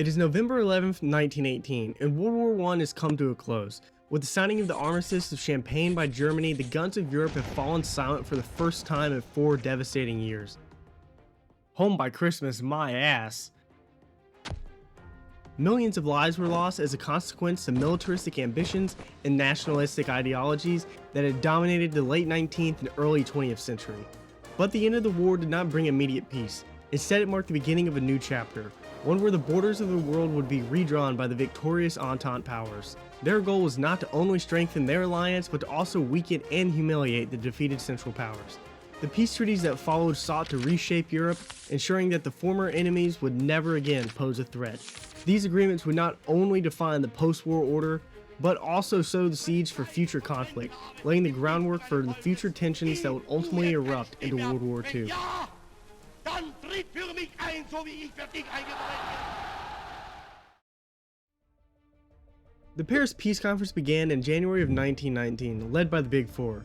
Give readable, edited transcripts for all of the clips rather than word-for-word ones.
It is November 11th, 1918, and World War I has come to a close. With the signing of the armistice of Champagne by Germany, the guns of Europe have fallen silent for the first time in 4 devastating years. Home by Christmas, my ass. Millions of lives were lost as a consequence of militaristic ambitions and nationalistic ideologies that had dominated the late 19th and early 20th century. But the end of the war did not bring immediate peace. Instead, it marked the beginning of a new chapter, one where the borders of the world would be redrawn by the victorious Entente powers. Their goal was not to only strengthen their alliance, but to also weaken and humiliate the defeated Central Powers. The peace treaties that followed sought to reshape Europe, ensuring that the former enemies would never again pose a threat. These agreements would not only define the post-war order, but also sow the seeds for future conflict, laying the groundwork for the future tensions that would ultimately erupt into World War II. The Paris Peace Conference began in January of 1919, led by the Big Four.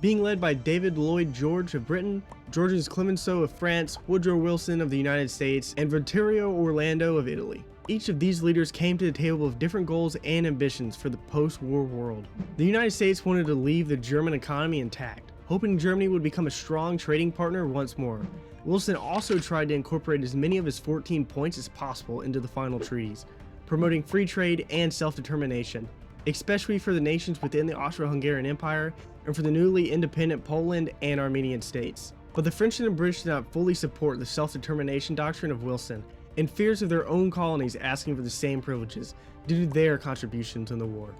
Being led by David Lloyd George of Britain, Georges Clemenceau of France, Woodrow Wilson of the United States, and Vittorio Orlando of Italy. Each of these leaders came to the table with different goals and ambitions for the post-war world. The United States wanted to leave the German economy intact, hoping Germany would become a strong trading partner once more. Wilson also tried to incorporate as many of his 14 points as possible into the final treaties, promoting free trade and self-determination, especially for the nations within the Austro-Hungarian Empire and for the newly independent Poland and Armenian states. But the French and the British did not fully support the self-determination doctrine of Wilson, and fears of their own colonies asking for the same privileges due to their contributions in the war.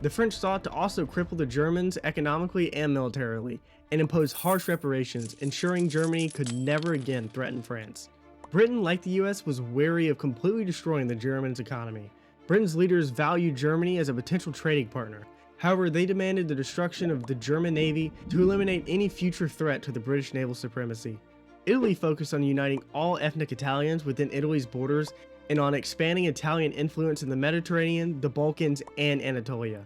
The French sought to also cripple the Germans economically and militarily, and impose harsh reparations, ensuring Germany could never again threaten France. Britain, like the US, was wary of completely destroying the Germans' economy. Britain's leaders valued Germany as a potential trading partner. However, they demanded the destruction of the German Navy to eliminate any future threat to the British naval supremacy. Italy focused on uniting all ethnic Italians within Italy's borders and on expanding Italian influence in the Mediterranean, the Balkans, and Anatolia,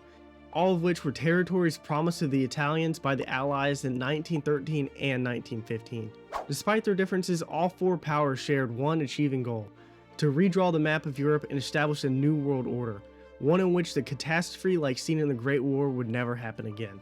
all of which were territories promised to the Italians by the Allies in 1913 and 1915. Despite their differences, all 4 powers shared one achieving goal: to redraw the map of Europe and establish a new world order, one in which the catastrophe like seen in the Great War would never happen again.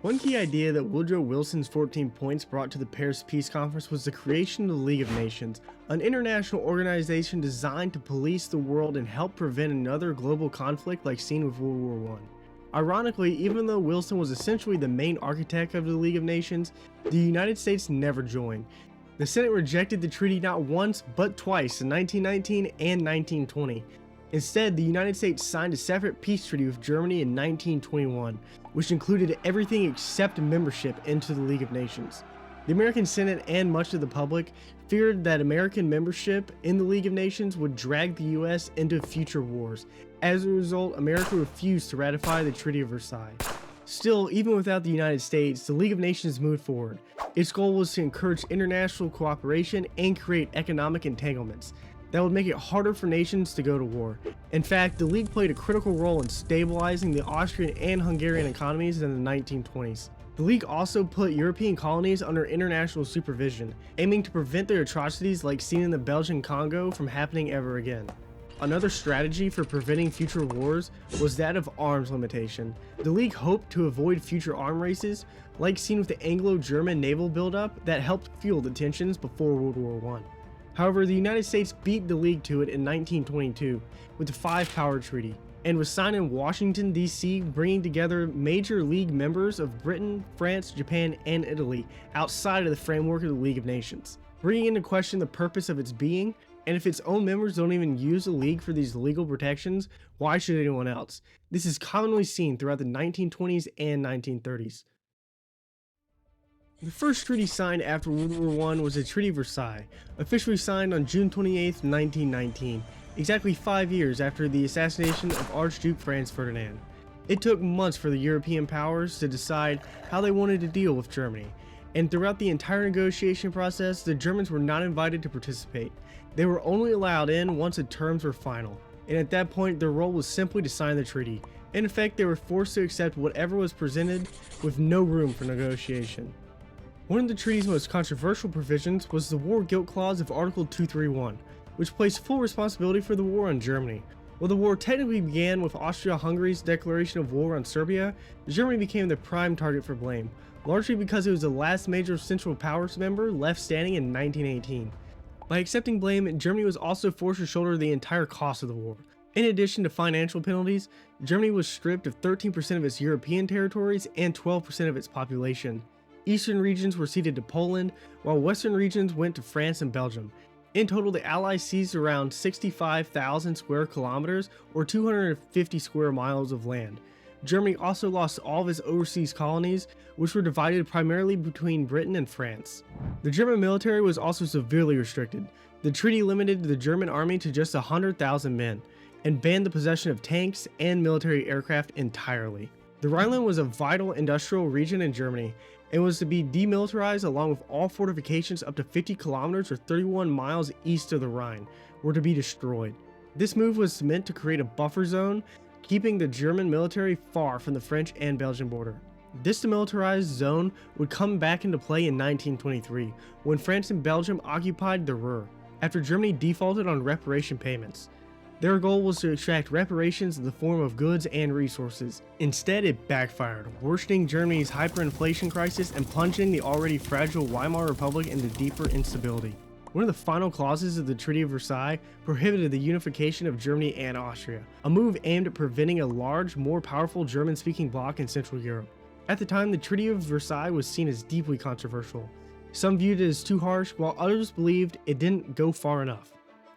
One key idea that Woodrow Wilson's 14 points brought to the Paris Peace Conference was the creation of the League of Nations, an international organization designed to police the world and help prevent another global conflict like seen with World War I. Ironically, even though Wilson was essentially the main architect of the League of Nations, the United States never joined. The Senate rejected the treaty not once but twice in 1919 and 1920. Instead, the United States signed a separate peace treaty with Germany in 1921, which included everything except membership into the League of Nations. The American Senate and much of the public feared that American membership in the League of Nations would drag the US into future wars. As a result, America refused to ratify the Treaty of Versailles. Still, even without the United States, the League of Nations moved forward. Its goal was to encourage international cooperation and create economic entanglements that would make it harder for nations to go to war. In fact, the League played a critical role in stabilizing the Austrian and Hungarian economies in the 1920s. The League also put European colonies under international supervision, aiming to prevent their atrocities like seen in the Belgian Congo from happening ever again. Another strategy for preventing future wars was that of arms limitation. The League hoped to avoid future arm races, like seen with the Anglo-German naval buildup that helped fuel the tensions before World War I. However, the United States beat the League to it in 1922 with the 5-Power Treaty, and was signed in Washington, D.C., bringing together major League members of Britain, France, Japan, and Italy outside of the framework of the League of Nations, bringing into question the purpose of its being. And if its own members don't even use the League for these legal protections, why should anyone else? This is commonly seen throughout the 1920s and 1930s. The first treaty signed after World War I was the Treaty of Versailles, officially signed on June 28, 1919, exactly 5 years after the assassination of Archduke Franz Ferdinand. It took months for the European powers to decide how they wanted to deal with Germany, and throughout the entire negotiation process, the Germans were not invited to participate. They were only allowed in once the terms were final, and at that point their role was simply to sign the treaty. In effect, they were forced to accept whatever was presented with no room for negotiation. One of the treaty's most controversial provisions was the War Guilt Clause of Article 231, which placed full responsibility for the war on Germany. While the war technically began with Austria-Hungary's declaration of war on Serbia, Germany became the prime target for blame, largely because it was the last major Central Powers member left standing in 1918. By accepting blame, Germany was also forced to shoulder the entire cost of the war. In addition to financial penalties, Germany was stripped of 13% of its European territories and 12% of its population. Eastern regions were ceded to Poland, while western regions went to France and Belgium. In total, the Allies seized around 65,000 square kilometers or 250 square miles of land. Germany also lost all of its overseas colonies, which were divided primarily between Britain and France. The German military was also severely restricted. The treaty limited the German army to just 100,000 men, and banned the possession of tanks and military aircraft entirely. The Rhineland was a vital industrial region in Germany, and was to be demilitarized along with all fortifications up to 50 kilometers or 31 miles east of the Rhine were to be destroyed. This move was meant to create a buffer zone, keeping the German military far from the French and Belgian border. This demilitarized zone would come back into play in 1923, when France and Belgium occupied the Ruhr, after Germany defaulted on reparation payments. Their goal was to extract reparations in the form of goods and resources. Instead, it backfired, worsening Germany's hyperinflation crisis and plunging the already fragile Weimar Republic into deeper instability. One of the final clauses of the Treaty of Versailles prohibited the unification of Germany and Austria, a move aimed at preventing a large, more powerful German-speaking bloc in Central Europe. At the time, the Treaty of Versailles was seen as deeply controversial. Some viewed it as too harsh, while others believed it didn't go far enough.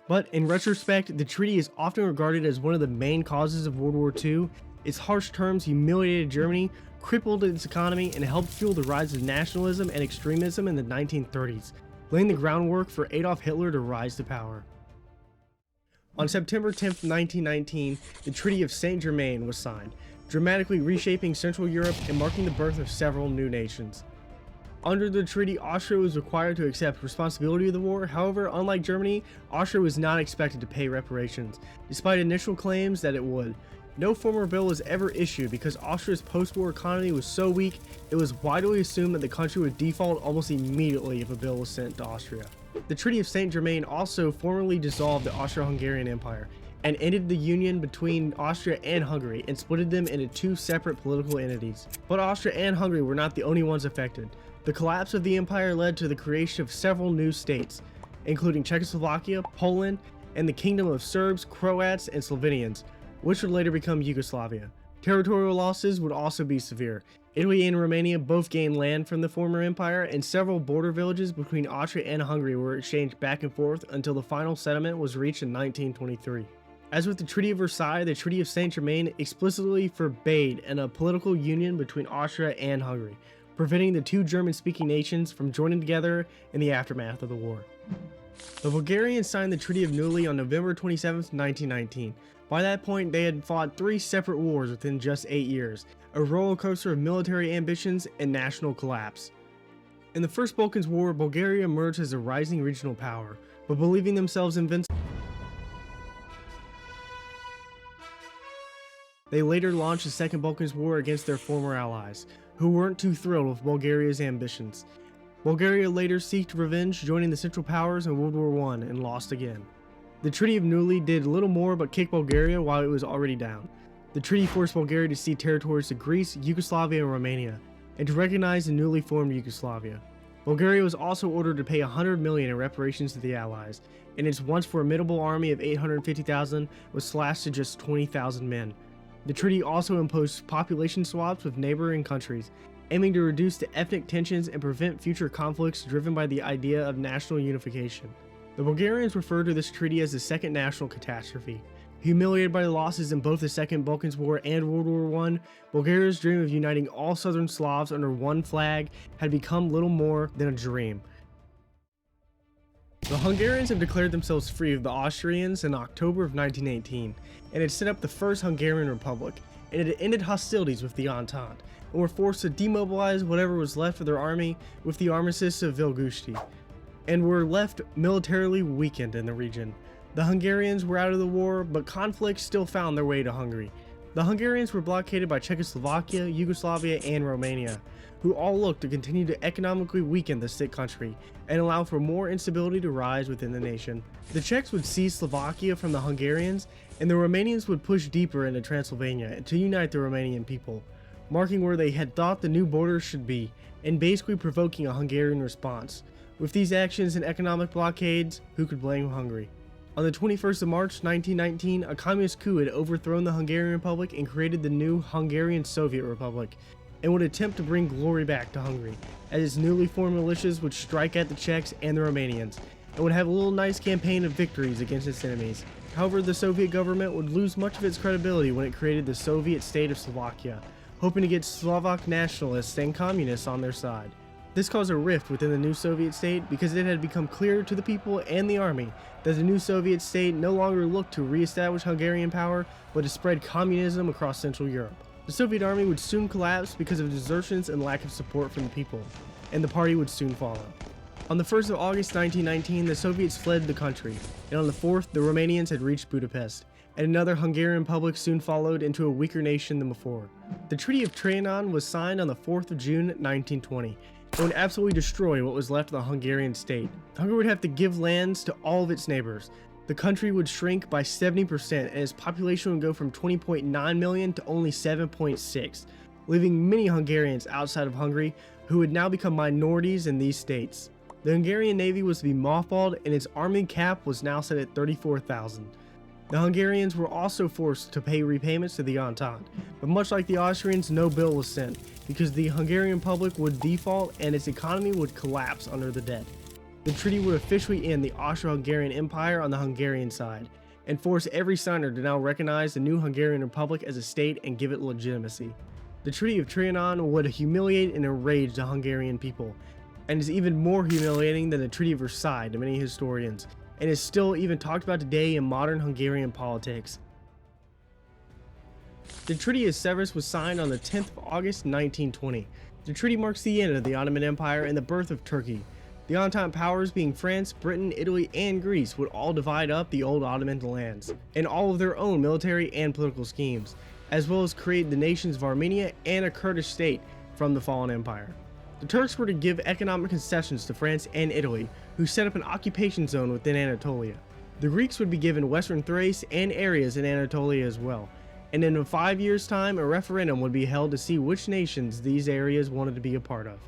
But in retrospect, the treaty is often regarded as one of the main causes of World War II. Its harsh terms humiliated Germany, crippled its economy, and helped fuel the rise of nationalism and extremism in the 1930s, laying the groundwork for Adolf Hitler to rise to power. On September 10, 1919, the Treaty of Saint-Germain was signed, dramatically reshaping Central Europe and marking the birth of several new nations. Under the treaty, Austria was required to accept responsibility of the war. However, unlike Germany, Austria was not expected to pay reparations, despite initial claims that it would. No formal bill was ever issued because Austria's post-war economy was so weak, it was widely assumed that the country would default almost immediately if a bill was sent to Austria. The Treaty of Saint-Germain also formally dissolved the Austro-Hungarian Empire, and ended the union between Austria and Hungary and splitted them into two separate political entities. But Austria and Hungary were not the only ones affected. The collapse of the empire led to the creation of several new states, including Czechoslovakia, Poland, and the Kingdom of Serbs, Croats, and Slovenians, which would later become Yugoslavia. Territorial losses would also be severe. Italy and Romania both gained land from the former empire, and several border villages between Austria and Hungary were exchanged back and forth until the final settlement was reached in 1923. As with the Treaty of Versailles, the Treaty of Saint-Germain explicitly forbade a political union between Austria and Hungary, preventing the two German-speaking nations from joining together in the aftermath of the war. The Bulgarians signed the Treaty of Neuilly on November 27, 1919. By that point, they had fought 3 separate wars within just 8 years, a roller coaster of military ambitions and national collapse. In the First Balkans War, Bulgaria emerged as a rising regional power, but believing themselves invincible, they later launched the Second Balkans War against their former allies, who weren't too thrilled with Bulgaria's ambitions. Bulgaria later sought revenge, joining the Central Powers in World War I, and lost again. The Treaty of Neuilly did little more but kick Bulgaria while it was already down. The treaty forced Bulgaria to cede territories to Greece, Yugoslavia, and Romania, and to recognize the newly formed Yugoslavia. Bulgaria was also ordered to pay $100 million in reparations to the Allies, and its once formidable army of 850,000 was slashed to just 20,000 men. The treaty also imposed population swaps with neighboring countries, aiming to reduce the ethnic tensions and prevent future conflicts driven by the idea of national unification. The Bulgarians referred to this treaty as the Second National Catastrophe. Humiliated by the losses in both the Second Balkans War and World War I, Bulgaria's dream of uniting all Southern Slavs under one flag had become little more than a dream. The Hungarians have declared themselves free of the Austrians in October of 1918, and had set up the First Hungarian Republic, and it had ended hostilities with the Entente, and were forced to demobilize whatever was left of their army with the armistice of Vilgusti, and were left militarily weakened in the region. The Hungarians were out of the war, but conflicts still found their way to Hungary. The Hungarians were blockaded by Czechoslovakia, Yugoslavia, and Romania, who all looked to continue to economically weaken the sick country and allow for more instability to rise within the nation. The Czechs would seize Slovakia from the Hungarians, and the Romanians would push deeper into Transylvania to unite the Romanian people, marking where they had thought the new borders should be, and basically provoking a Hungarian response. With these actions and economic blockades, who could blame Hungary? On the 21st of March 1919, a communist coup had overthrown the Hungarian Republic and created the new Hungarian Soviet Republic, and would attempt to bring glory back to Hungary, as its newly formed militias would strike at the Czechs and the Romanians, and would have a little nice campaign of victories against its enemies. However, the Soviet government would lose much of its credibility when it created the Soviet state of Slovakia, hoping to get Slovak nationalists and communists on their side. This caused a rift within the new Soviet state because it had become clear to the people and the army that the new Soviet state no longer looked to re-establish Hungarian power, but to spread communism across Central Europe. The Soviet army would soon collapse because of desertions and lack of support from the people, and the party would soon follow. On the 1st of August 1919, the Soviets fled the country, and on the 4th, the Romanians had reached Budapest, and another Hungarian republic soon followed into a weaker nation than before. The Treaty of Trianon was signed on the 4th of June 1920. It would absolutely destroy what was left of the Hungarian state. Hungary would have to give lands to all of its neighbors. The country would shrink by 70%, and its population would go from 20.9 million to only 7.6, leaving many Hungarians outside of Hungary who would now become minorities in these states. The Hungarian Navy was to be mothballed, and its army cap was now set at 34,000. The Hungarians were also forced to pay repayments to the Entente, but much like the Austrians, no bill was sent, because the Hungarian public would default and its economy would collapse under the debt. The treaty would officially end the Austro-Hungarian Empire on the Hungarian side, and force every signer to now recognize the new Hungarian Republic as a state and give it legitimacy. The Treaty of Trianon would humiliate and enrage the Hungarian people, and is even more humiliating than the Treaty of Versailles to many historians, and is still even talked about today in modern Hungarian politics. The Treaty of Sèvres was signed on the 10th of August 1920. The treaty marks the end of the Ottoman Empire and the birth of Turkey. The Entente powers, being France, Britain, Italy, and Greece, would all divide up the old Ottoman lands, and all of their own military and political schemes, as well as create the nations of Armenia and a Kurdish state from the fallen empire. The Turks were to give economic concessions to France and Italy, who set up an occupation zone within Anatolia. The Greeks would be given western Thrace and areas in Anatolia as well, and in 5 years' time a referendum would be held to see which nations these areas wanted to be a part of.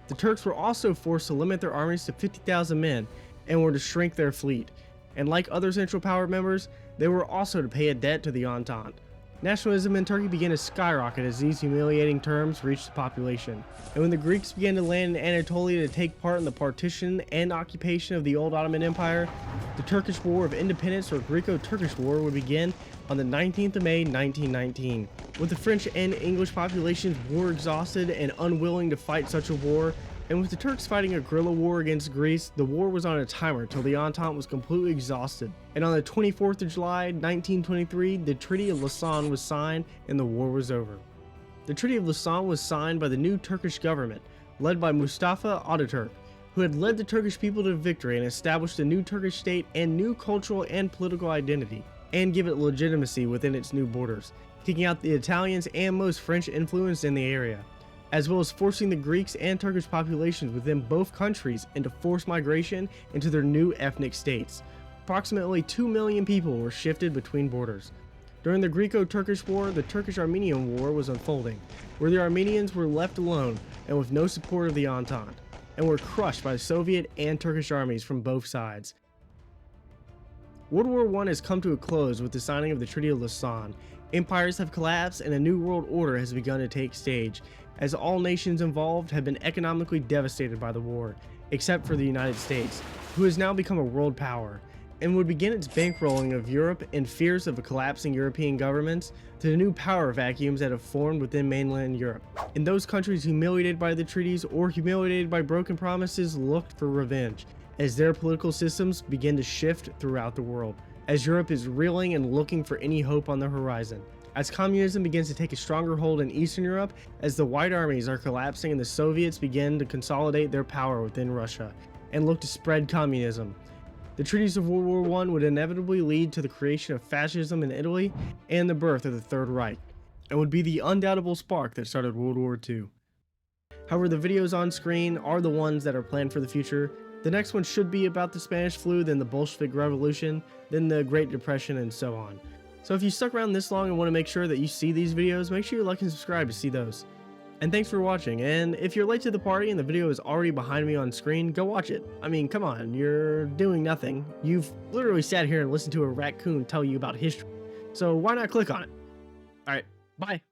The Turks were also forced to limit their armies to 50,000 men and were to shrink their fleet, and like other Central Power members, they were also to pay a debt to the Entente. Nationalism in Turkey began to skyrocket as these humiliating terms reached the population, and when the Greeks began to land in Anatolia to take part in the partition and occupation of the old Ottoman Empire, the Turkish War of Independence, or Greco-Turkish War, would begin on the 19th of May 1919. With the French and English populations war exhausted and unwilling to fight such a war, and with the Turks fighting a guerrilla war against Greece, the war was on a timer till the Entente was completely exhausted. And on the 24th of July 1923, the Treaty of Lausanne was signed and the war was over. The Treaty of Lausanne was signed by the new Turkish government, led by Mustafa Ataturk, who had led the Turkish people to victory and established a new Turkish state and new cultural and political identity, and give it legitimacy within its new borders, kicking out the Italians and most French influence in the area, as well as forcing the Greeks and Turkish populations within both countries into forced migration into their new ethnic states. Approximately 2 million people were shifted between borders. During the Greco-Turkish War, the Turkish-Armenian War was unfolding, where the Armenians were left alone and with no support of the Entente, and were crushed by Soviet and Turkish armies from both sides. World War I has come to a close with the signing of the Treaty of Lausanne. Empires have collapsed and a new world order has begun to take stage, as all nations involved have been economically devastated by the war, except for the United States, who has now become a world power, and would begin its bankrolling of Europe in fears of a collapsing European governments to the new power vacuums that have formed within mainland Europe. And those countries humiliated by the treaties or humiliated by broken promises looked for revenge, as their political systems begin to shift throughout the world, as Europe is reeling and looking for any hope on the horizon. As communism begins to take a stronger hold in Eastern Europe, as the White Armies are collapsing and the Soviets begin to consolidate their power within Russia and look to spread communism. The treaties of World War I would inevitably lead to the creation of fascism in Italy and the birth of the Third Reich, and would be the undoubtable spark that started World War II. However, the videos on screen are the ones that are planned for the future. The next one should be about the Spanish flu, then the Bolshevik Revolution, then the Great Depression, and so on. So if you stuck around this long and want to make sure that you see these videos, make sure you like and subscribe to see those. And thanks for watching, and if you're late to the party and the video is already behind me on screen, go watch it. I mean, come on, you're doing nothing. You've literally sat here and listened to a raccoon tell you about history. So why not click on it? Alright, bye.